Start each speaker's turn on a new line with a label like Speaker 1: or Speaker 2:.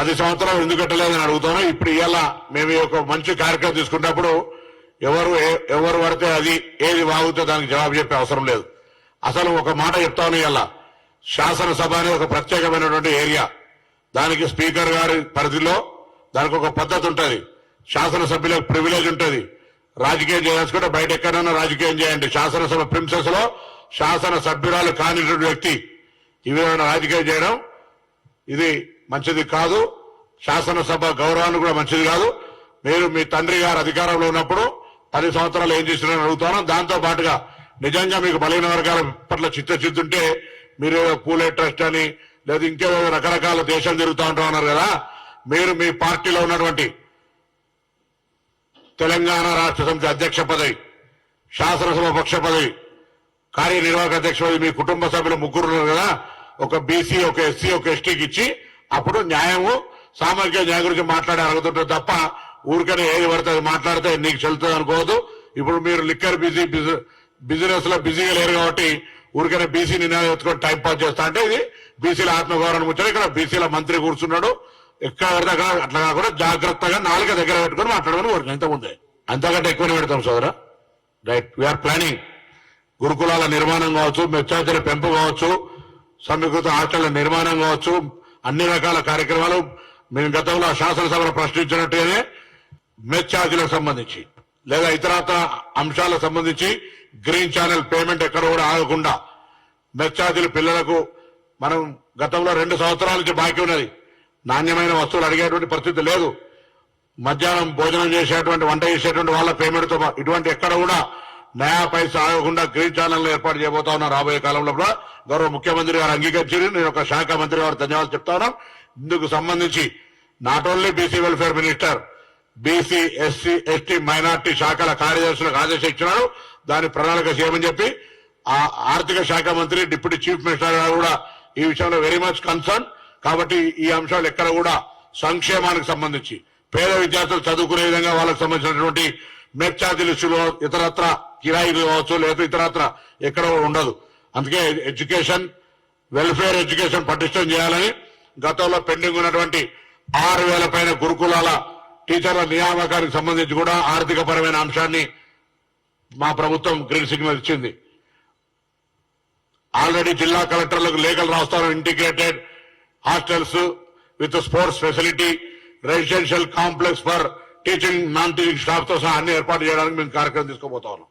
Speaker 1: 10 సంవత్సరాలు ఎందుకు కట్టలేదని అడుగుతాను. ఇప్పుడు ఇవాళ మేము ఒక మంచి కార్యక్రమం తీసుకున్నప్పుడు ఎవరు పడితే అది ఏది వాగుతో దానికి జవాబు చెప్పే అవసరం లేదు. అసలు ఒక మాట చెప్తాను, ఇవాళ శాసనసభ అనేది ఒక ప్రత్యేకమైనటువంటి ఏరియా. దానికి స్పీకర్ గారి పరిధిలో దానికి ఒక పద్ధతి ఉంటుంది. శాసనసభ్యులకు ప్రివిలేజ్ ఉంటుంది. రాజకీయం చేయాల్సుకుంటే బయట ఎక్కడైనా రాజకీయం చేయండి. శాసనసభ ప్రిన్సెస్ లో శాసనసభ్యురాలు కానిటువంటి వ్యక్తి ఈ విధమైన రాజకీయం చేయడం ఇది మంచిది కాదు. శాసనసభ గౌరవాన్ని కూడా మంచిది కాదు. మీరు మీ తండ్రి గారు అధికారంలో ఉన్నప్పుడు 10 సంవత్సరాలు ఏం చేస్తున్నారని అడుగుతాను. దాంతో పాటుగా నిజంగా మీకు బలహీన వర్గాల పట్ల చిత్తశుద్ధి మీరు పూలే ట్రస్ట్ అని లేదా ఇంకేదో రకరకాల దేశాలు తిరుగుతూ ఉంటామన్నారు కదా. మీరు మీ పార్టీలో ఉన్నటువంటి తెలంగాణ రాష్ట్ర సమితి అధ్యక్ష పదవి, శాసనసభ పక్ష పదవి, కార్యనిర్వాహక అధ్యక్ష పదవి మీ కుటుంబ సభ్యులు 3 ఉన్నారు కదా. ఒక బీసీ, ఒక ఎస్సీ, ఒక ఎస్టీకి ఇచ్చి అప్పుడు న్యాయము, సామాజిక న్యాయం గురించి మాట్లాడే అడుగుతుంటే తప్ప ఊరికనే ఏది పడుతుంది మాట్లాడితే నీకు చెల్లుతుంది అనుకోవద్దు. ఇప్పుడు మీరు లిక్కర్ బిజినెస్ లో బిజీగా లేరు కాబట్టి ఊరికనే బీసీ నినాదం ఎత్తుకొని టైం పాస్ చేస్తా అంటే ఇది బీసీల ఆత్మగౌరవం వచ్చాడు. ఇక్కడ బీసీల మంత్రి కూర్చున్నాడు. ఎక్కడ పడితే అక్కడ అట్లా కాకుండా జాగ్రత్తగా 4 దగ్గర పెట్టుకుని మాట్లాడమని కోరిక ఇంతకుముందే. అంతకంటే ఎక్కువనే పెడతాం సోదరా. Right, we are planning. గురుకులాల నిర్మాణం కావచ్చు, మెచ్చార్జీల పెంపు కావచ్చు, సమీకృత హాస్టళ్ల నిర్మాణం కావచ్చు, అన్ని రకాల కార్యక్రమాలు మేము గతంలో శాసనసభలో ప్రశ్నించినట్టుగానే మెచ్చార్జీలకు సంబంధించి లేదా ఇతరత్ర అంశాలకు సంబంధించి గ్రీన్ ఛానల్ పేమెంట్ ఎక్కడ కూడా ఆగకుండా మెచ్చార్జీల పిల్లలకు మనం గతంలో 2 సంవత్సరాల నుంచి బాకీ ఉన్నది. నాణ్యమైన వస్తువులు అడిగేటువంటి పరిస్థితి లేదు. మధ్యాహ్నం భోజనం చేసేటువంటి, వంట చేసేటువంటి వాళ్ళ పేమెంట్ తో ఇటువంటి ఎక్కడ కూడా నయా పైసా ఆగకుండా గ్రీన్ ఛానల్ ఏర్పాటు చేయబోతా ఉన్నారు. రాబోయే కాలంలో కూడా గౌరవ ముఖ్యమంత్రి గారు అంగీకరించారు. నేను ఒక శాఖ మంత్రి గారు ధన్యవాదాలు చెప్తా ఉన్నాను. ఇందుకు సంబంధించి not only BC welfare minister, BC, SC, ST, minority శాఖల కార్యదర్శులకు ఆదేశం ఇచ్చినారు. దాని ప్రణాళిక చేయమని చెప్పి ఆ ఆర్థిక శాఖ మంత్రి, డిప్యూటీ చీఫ్ మినిస్టర్ గారు కూడా ఈ విషయంలో వెరీ మచ్ కన్సర్న్. కాబట్టి ఈ అంశాలు ఎక్కడ కూడా సంక్షేమానికి సంబంధించి పేద విద్యార్థులు చదువుకునే విధంగా వాళ్ళకి సంబంధించినటువంటి మెచ్చార్జీలు ఇష్యూలో ఇతరత్ర కిరాయిలు కావచ్చు లేదా ఇతరత్ర ఎక్కడ ఉండదు. అందుకే ఎడ్యుకేషన్, వెల్ఫేర్ ఎడ్యుకేషన్ పటిష్టం చేయాలని గతంలో పెండింగ్ ఉన్నటువంటి 6,000 పైన గురుకులాల టీచర్ల నియామకానికి సంబంధించి కూడా ఆర్థిక పరమైన అంశాన్ని మా ప్రభుత్వం గ్రీన్ సిగ్నల్ ఇచ్చింది. ఆల్రెడీ జిల్లా కలెక్టర్లకు లేఖలు రాస్తాను. Integrated hostels with sports facility, residential complex for teaching, non teaching staff తో సహా అన్ని ఏర్పాటు చేయడానికి మేము కార్యక్రమం తీసుకోబోతా ఉన్నాం.